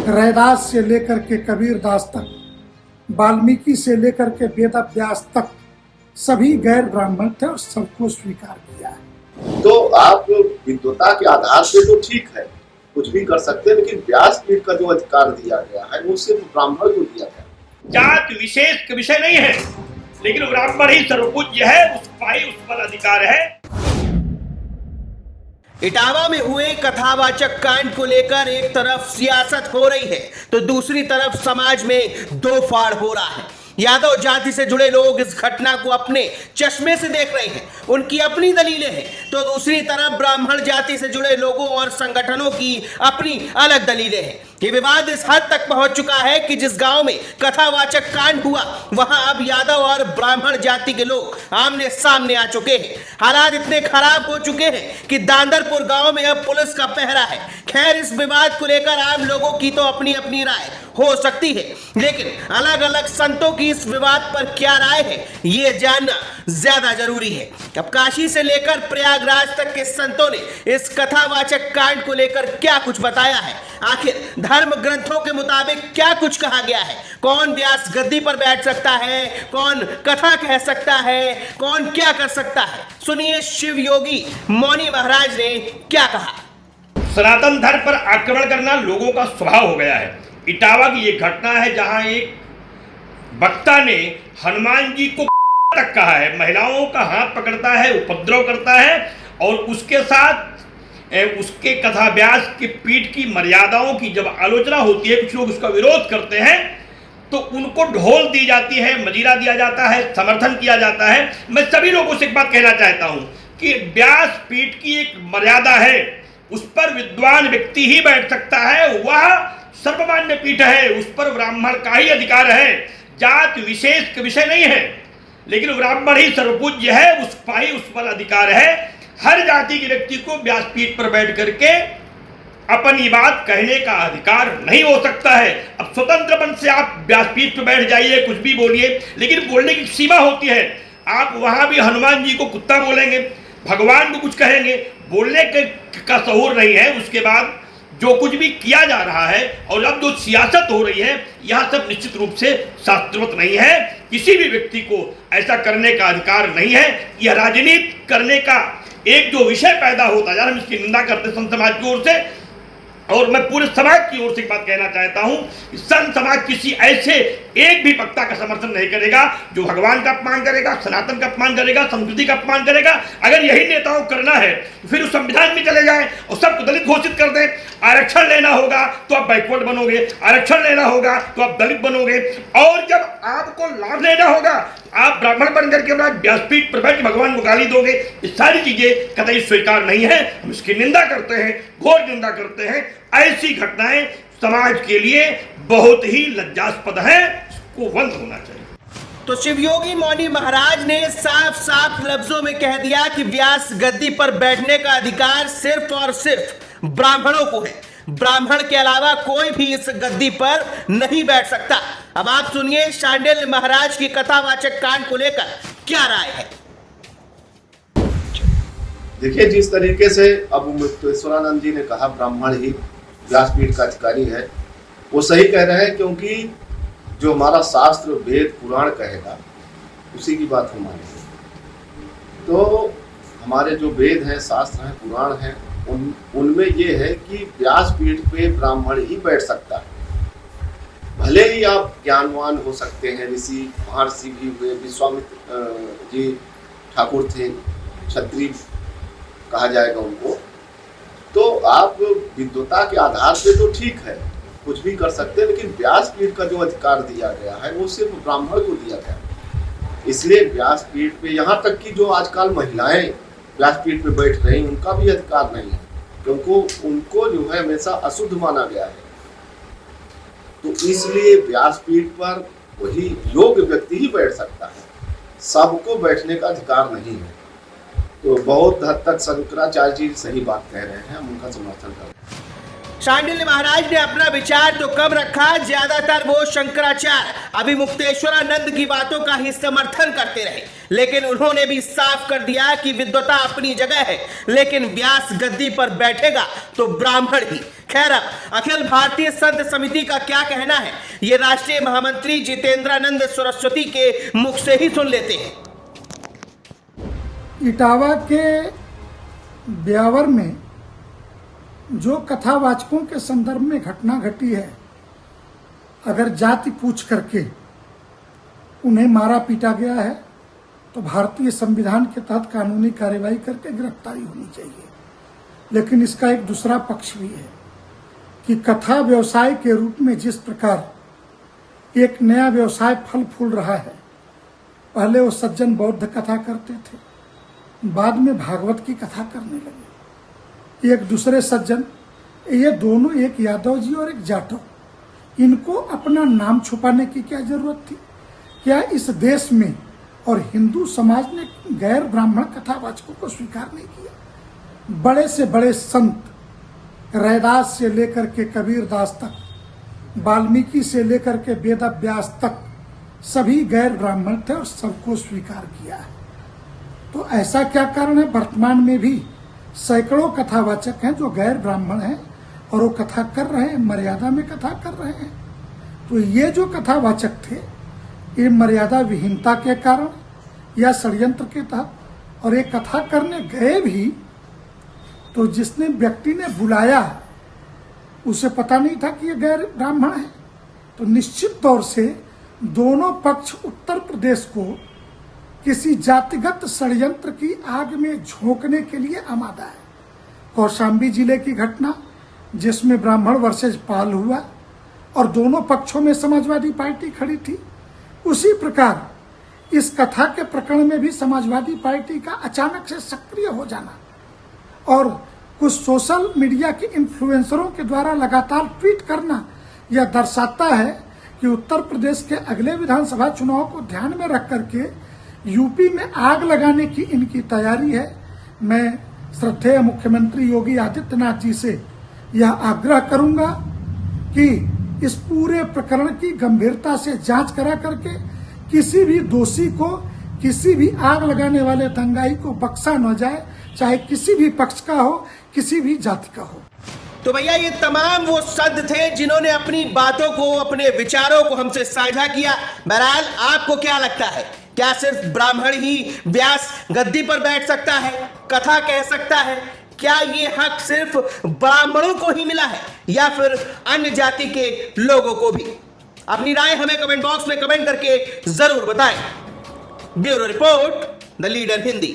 रैदास से लेकर के कबीर दास तक, वाल्मीकि से लेकर के वेद व्यास तक सभी गैर ब्राह्मण थे और सबको स्वीकार किया है। तो आप विद्वता के आधार पे तो ठीक है, कुछ भी कर सकते हैं, लेकिन व्यासपीठ का जो अधिकार दिया गया है वो सिर्फ ब्राह्मण को दिया गया है। जात विशेष का विषय नहीं है, लेकिन ब्राह्मण ही सर्वपूज्य है, उस पर अधिकार है। इटावा में हुए कथावाचक कांड को लेकर एक तरफ सियासत हो रही है तो दूसरी तरफ समाज में दो फाड़ हो रहा है। यादव जाति से जुड़े लोग इस घटना को अपने चश्मे से देख रहे हैं, उनकी अपनी दलीलें हैं, तो दूसरी तरफ ब्राह्मण जाति से जुड़े लोगों और संगठनों की अपनी अलग दलीलें हैं। ये विवाद इस हद तक पहुंच चुका है कि जिस गांव में कथावाचक कांड हुआ वहां अब यादव और ब्राह्मण जाति के लोग आमने सामने आ चुके हैं। हालात इतने खराब हो चुके हैं कि दांदरपुर गांव में अब पुलिस का पहरा है। खैर, इस विवाद को लेकर आम लोगों की तो अपनी अपनी राय हो सकती है, लेकिन अलग अलग संतों की इस विवाद पर क्या राय है ये जानना ज्यादा जरूरी है। अब काशी से लेकर प्रयागराज तक के संतों ने इस कथावाचक कांड को लेकर क्या कुछ बताया है, आखिर धर्म ग्रंथों के मुताबिक क्या कुछ कहा गया है, कौन व्यास गद्दी पर बैठ सकता है, कौन कथा कह सकता है, कौन क्या कर सकता है, सुनिए शिव योगी मौनी महाराज ने क्या कहा। सनातन धर्म पर आक्रमण करना लोगों का स्वभाव हो गया है। इटावा की ये घटना है जहां एक वक्ता ने हनुमान जी को तक कहा है, महिलाओं का हाथ पकड़ता है, उपद्रव करता है और उसके साथ उसके कथा व्यास के पीठ की मर्यादाओं की जब आलोचना होती है, कुछ लोग उसका विरोध करते हैं तो उनको ढोल दी जाती है, मजीरा दिया जाता है, समर्थन किया जाता है। मैं सभी लोगों से एक बात कहना चाहता हूं कि व्यास पीठ की एक मर्यादा है, उस पर विद्वान व्यक्ति ही बैठ सकता है, वह सर्वमान्य पीठ है, उस पर ब्राह्मण का ही अधिकार है। जात विशेष का विषय नहीं है, लेकिन ब्राह्मण ही सर्वपूज्य है, उस पर अधिकार है। हर जाति के व्यक्ति को व्यासपीठ पर बैठ करके अपनी बात कहने का अधिकार नहीं हो सकता है। अब स्वतंत्र मन से आप व्यासपीठ पर बैठ जाइए, कुछ भी बोलिए, लेकिन बोलने की सीमा होती है। आप वहां भी हनुमान जी को कुत्ता बोलेंगे, भगवान को कुछ कहेंगे, बोलने का शऊर नहीं है। उसके बाद जो कुछ भी किया जा रहा है और अब जो सियासत हो रही है, यह सब निश्चित रूप से शास्त्रवत नहीं है। किसी भी व्यक्ति को ऐसा करने का अधिकार नहीं है। यह राजनीति करने का एक जो विषय पैदा होता है, हम इसकी निंदा करते संत समाज की ओर से, और मैं पूरे समाज की ओर से एक बात कहना चाहता हूं कि संत समाज किसी ऐसे एक भी वक्ता का समर्थन नहीं करेगा जो भगवान का अपमान करेगा, सनातन का अपमान करेगा, संस्कृति का अपमान करेगा। अगर यही नेताओं को करना है फिर उस संविधान में चले जाएं और सबको दलित घोषित कर दें। आरक्षण लेना होगा तो आप बैकवर्ड बनोगे, आरक्षण लेना होगा तो आप दलित बनोगे, और जब आपको लाभ लेना होगा आप ब्राह्मण बन करके व्यासपीठ पर बैठ भगवान को गाली दोगे। ये सारी चीजें कतई स्वीकार नहीं है, हम इसकी निंदा करते हैं, घोर निंदा करते हैं। ऐसी घटनाएं समाज के लिए बहुत ही लज्जास्पद है, इसको बंद होना चाहिए। तो शिवयोगी मौनी महाराज ने साफ साफ लफ्जों में कह दिया कि व्यास गद्दी पर बैठने का अधिकार सिर्फ और सिर्फ ब्राह्मणों को है, ब्राह्मण के अलावा कोई भी इस गद्दी पर नहीं बैठ सकता। अब आप सुनिए शांडिल्य महाराज की कथावाचक कांड को लेकर क्या राय है। देखिए, जिस तरीके से अब मुक्तेश्वरानंद जी ने कहा ब्राह्मण ही व्यासपीठ का अधिकारी है, वो सही कह रहे हैं, क्योंकि जो हमारा शास्त्र वेद पुराण कहेगा उसी की बात हम मानेंगे। तो हमारे जो वेद हैं, शास्त्र हैं, पुराण हैं, उनमें ये है कि व्यासपीठ पे ब्राह्मण ही बैठ सकता है। भले ही आप ज्ञानवान हो सकते हैं, ऋषि महर्षि भी हुए, विश्वामित्र जी ठाकुर थे, क्षत्रिय कहा जाएगा उनको, तो आप विद्वता के आधार पे तो ठीक है, कुछ भी कर सकते हैं, लेकिन व्यासपीठ का जो अधिकार दिया गया है वो सिर्फ ब्राह्मण को दिया गया है। इसलिए व्यासपीठ पे यहाँ तक कि जो आजकल महिलाएं व्यासपीठ पे बैठ रही, उनका भी अधिकार नहीं है, क्योंकि उनको जो है हमेशा अशुद्ध माना गया है। तो इसलिए व्यासपीठ पर वही योग्य व्यक्ति ही बैठ सकता है, सबको बैठने का अधिकार नहीं है। तो बहुत हद तक शंकराचार्य जी सही बात कह रहे हैं, हम उनका समर्थन करते हैं। शांडिल्य महाराज ने अपना विचार तो कम रखा, ज्यादातर वो शंकराचार्य अभी मुक्तेश्वरानंद की बातों का ही समर्थन करते रहे, लेकिन उन्होंने भी साफ कर दिया कि विद्वता अपनी जगह है, लेकिन व्यास गद्दी पर बैठेगा तो ब्राह्मण ही। खैर, अखिल भारतीय संत समिति का क्या कहना है, ये राष्ट्रीय महामंत्री जितेंद्रानंद सरस्वती के मुख से ही सुन लेते हैं। इटावा के ब्यावर में जो कथावाचकों के संदर्भ में घटना घटी है, अगर जाति पूछ करके उन्हें मारा पीटा गया है तो भारतीय संविधान के तहत कानूनी कार्रवाई करके गिरफ्तारी होनी चाहिए। लेकिन इसका एक दूसरा पक्ष भी है कि कथा व्यवसाय के रूप में जिस प्रकार एक नया व्यवसाय फल फूल रहा है, पहले वो सज्जन बौद्ध कथा करते थे, बाद में भागवत की कथा करने लगे। एक दूसरे सज्जन, ये दोनों, एक यादव जी और एक जाटव, इनको अपना नाम छुपाने की क्या जरूरत थी? क्या इस देश में और हिंदू समाज ने गैर ब्राह्मण कथावाचकों को स्वीकार नहीं किया? बड़े से बड़े संत, रैदास से लेकर के कबीरदास तक, वाल्मीकि से लेकर के वेदव्यास तक सभी गैर ब्राह्मण थे और सबको स्वीकार किया है। तो ऐसा क्या कारण है? वर्तमान में भी सैकड़ों कथावाचक हैं जो गैर ब्राह्मण हैं और वो कथा कर रहे हैं, मर्यादा में कथा कर रहे हैं। तो ये जो कथावाचक थे, ये मर्यादा विहीनता के कारण या षड्यंत्र के तहत, और ये कथा करने गए भी तो जिसने व्यक्ति ने बुलाया उसे पता नहीं था कि ये गैर ब्राह्मण है। तो निश्चित तौर से दोनों पक्ष उत्तर प्रदेश को किसी जातिगत षड्यंत्र की आग में झोंकने के लिए आमादा है। कौशाम्बी जिले की घटना जिसमें ब्राह्मण वर्सेज पाल हुआ और दोनों पक्षों में समाजवादी पार्टी खड़ी थी, उसी प्रकार इस कथा के प्रकरण में भी समाजवादी पार्टी का अचानक से सक्रिय हो जाना और कुछ सोशल मीडिया के इन्फ्लुएंसरों के द्वारा लगातार ट्वीट करना यह दर्शाता है कि उत्तर प्रदेश के अगले विधानसभा चुनाव को ध्यान में रख करके यूपी में आग लगाने की इनकी तैयारी है। मैं श्रद्धेय मुख्यमंत्री योगी आदित्यनाथ जी से यह आग्रह करूंगा कि इस पूरे प्रकरण की गंभीरता से जांच करा करके किसी भी दोषी को, किसी भी आग लगाने वाले दंगाई को बख्शा न जाए, चाहे किसी भी पक्ष का हो, किसी भी जाति का हो। तो भैया, ये तमाम वो संत थे जिन्होंने अपनी बातों को, अपने विचारों को हमसे साझा किया। बहरहाल, आपको क्या लगता है, क्या सिर्फ ब्राह्मण ही व्यास गद्दी पर बैठ सकता है, कथा कह सकता है? क्या ये हक सिर्फ ब्राह्मणों को ही मिला है या फिर अन्य जाति के लोगों को भी? अपनी राय हमें कमेंट बॉक्स में कमेंट करके जरूर बताएं। Bureau report, the leader Hindi.